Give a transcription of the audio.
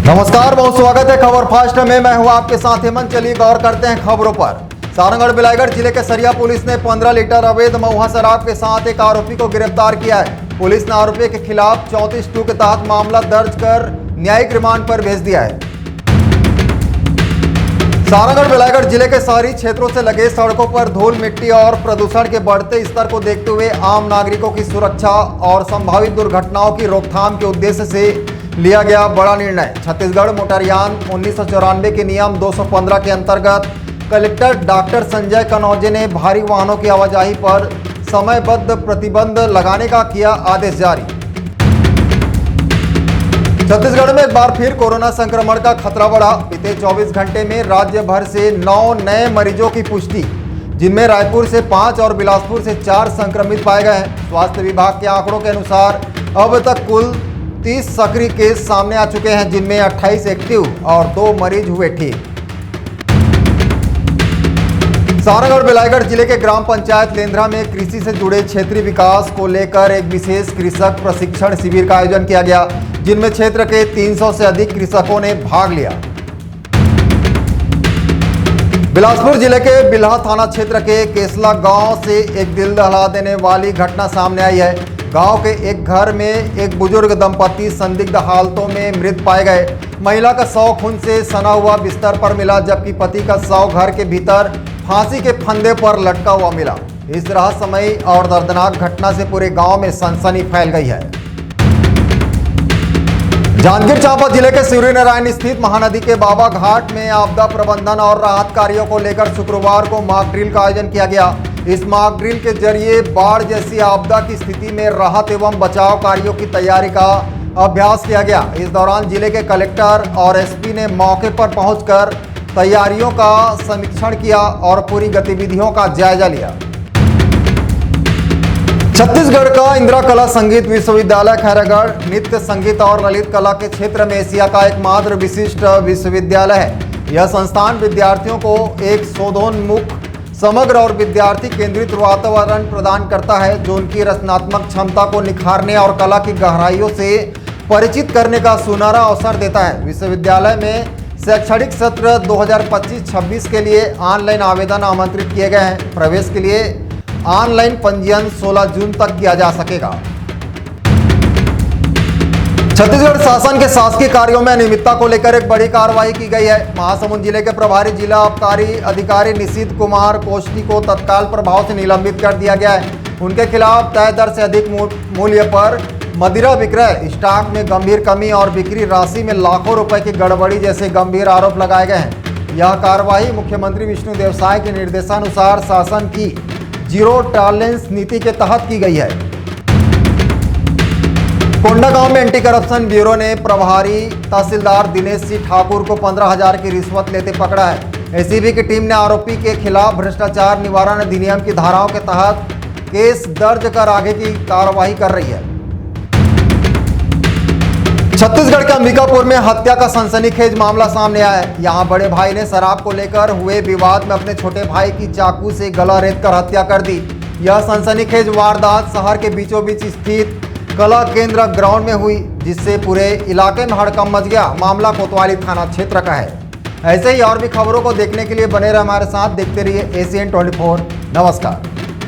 नमस्कार, बहुत स्वागत है खबर फास्ट में। मैं हूं आपके साथ हेमंत। चलिए गौर करते हैं खबरों पर। सारंगढ़ बिलाईगढ़ जिले के सरिया पुलिस ने 15 लीटर अवैध महुआ शराब के साथ एक आरोपी को गिरफ्तार किया है। पुलिस ने आरोपी के खिलाफ 34(2) के तहत मामला दर्ज कर न्यायिक रिमांड पर भेज दिया है। सारंगढ़ बिलाईगढ़ जिले के शहरी क्षेत्रों से लगे सड़कों पर धूल मिट्टी और प्रदूषण के बढ़ते स्तर को देखते हुए आम नागरिकों की सुरक्षा और संभावित दुर्घटनाओं की रोकथाम के उद्देश्य से लिया गया बड़ा निर्णय। छत्तीसगढ़ मोटरयान 1994 के नियम 215 के अंतर्गत कलेक्टर डॉक्टर संजय कनौजे ने भारी वाहनों की आवाजाही पर समयबद्ध प्रतिबंध लगाने का किया आदेश जारी। छत्तीसगढ़ में एक बार फिर कोरोना संक्रमण का खतरा बढ़ा। बीते 24 घंटे में राज्य भर से 9 नए मरीजों की पुष्टि, जिनमें रायपुर से 5 और बिलासपुर से 4 संक्रमित पाए गए हैं। स्वास्थ्य विभाग के आंकड़ों के अनुसार अब तक कुल 30 सक्रिय केस सामने आ चुके हैं, जिनमें 28 एक्टिव और 2 मरीज हुए ठीक। सारंगढ़ बिलाईगढ़ जिले के ग्राम पंचायत लेंद्रा में कृषि से जुड़े क्षेत्रीय विकास को लेकर एक विशेष कृषक प्रशिक्षण शिविर का आयोजन किया गया, जिनमें क्षेत्र के 300 से अधिक कृषकों ने भाग लिया। बिलासपुर जिले के बिल्हा थाना क्षेत्र के केसला गांव से एक दिल दहला देने वाली घटना सामने आई है। गांव के एक घर में एक बुजुर्ग दंपति संदिग्ध हालतों में मृत पाए गए। महिला का शव खून से सना हुआ बिस्तर पर मिला, जबकि पति का शव घर के भीतर फांसी के फंदे पर लटका हुआ मिला। इस रहस्यमयी और दर्दनाक घटना से पूरे गांव में सनसनी फैल गई है। जांजगीर चांपा जिले के सूर्यनारायण स्थित महानदी के बाबा घाट में आपदा प्रबंधन और राहत कार्यों को लेकर शुक्रवार को मॉक ड्रिल का आयोजन किया गया। इस मॉक ड्रिल के जरिए बाढ़ जैसी आपदा की स्थिति में राहत एवं बचाव कार्यों की तैयारी का अभ्यास किया गया। इस दौरान जिले के कलेक्टर और एसपी ने मौके पर पहुंचकर तैयारियों का समीक्षण किया और पूरी गतिविधियों का जायजा लिया। छत्तीसगढ़ का इंदिरा कला संगीत विश्वविद्यालय खैरागढ़ नृत्य संगीत और ललित कला के क्षेत्र में एशिया का एकमात्र विशिष्ट विश्वविद्यालय है। यह संस्थान विद्यार्थियों को एक शोधोन्मुख, समग्र और विद्यार्थी केंद्रित वातावरण प्रदान करता है, जो उनकी रचनात्मक क्षमता को निखारने और कला की गहराइयों से परिचित करने का सुनहरा अवसर देता है। विश्वविद्यालय में शैक्षणिक सत्र 2025-26 के लिए ऑनलाइन आवेदन आमंत्रित किए गए हैं। प्रवेश के लिए ऑनलाइन पंजीयन 16 जून तक किया जा सकेगा। छत्तीसगढ़ शासन के शासकीय कार्यों में अनियमितता को लेकर एक बड़ी कार्रवाई की गई है। महासमुंद जिले के प्रभारी जिला आबकारी अधिकारी निशित कुमार कोष्टी को तत्काल प्रभाव से निलंबित कर दिया गया है। उनके खिलाफ तय दर से अधिक मूल्य पर मदिरा विक्रय, स्टॉक में गंभीर कमी और बिक्री राशि में लाखों रुपए की गड़बड़ी जैसे गंभीर आरोप लगाए गए हैं। यह कार्रवाई मुख्यमंत्री विष्णुदेव साय के निर्देशानुसार शासन की जीरो टॉलरेंस नीति के तहत की गई है। कोंडागांव में एंटी करप्शन ब्यूरो ने प्रभारी तहसीलदार दिनेश सिंह ठाकुर को 15,000 की रिश्वत लेते पकड़ा है। एसीबी की टीम ने आरोपी के खिलाफ भ्रष्टाचार निवारण अधिनियम की धाराओं के तहत केस दर्ज कर आगे की कार्रवाई कर रही है। छत्तीसगढ़ के अंबिकापुर में हत्या का सनसनीखेज मामला सामने आया है। यहां बड़े भाई ने शराब को लेकर हुए विवाद में अपने छोटे भाई की चाकू से गला रेतकर हत्या कर दी। यह सनसनीखेज वारदात शहर के बीचों बीच स्थित कला केंद्र ग्राउंड में हुई, जिससे पूरे इलाके में हड़कंप मच गया। मामला कोतवाली थाना क्षेत्र का है। ऐसे ही और भी खबरों को देखने के लिए बने रहे हमारे साथ। देखते रहिए ACN 24। नमस्कार।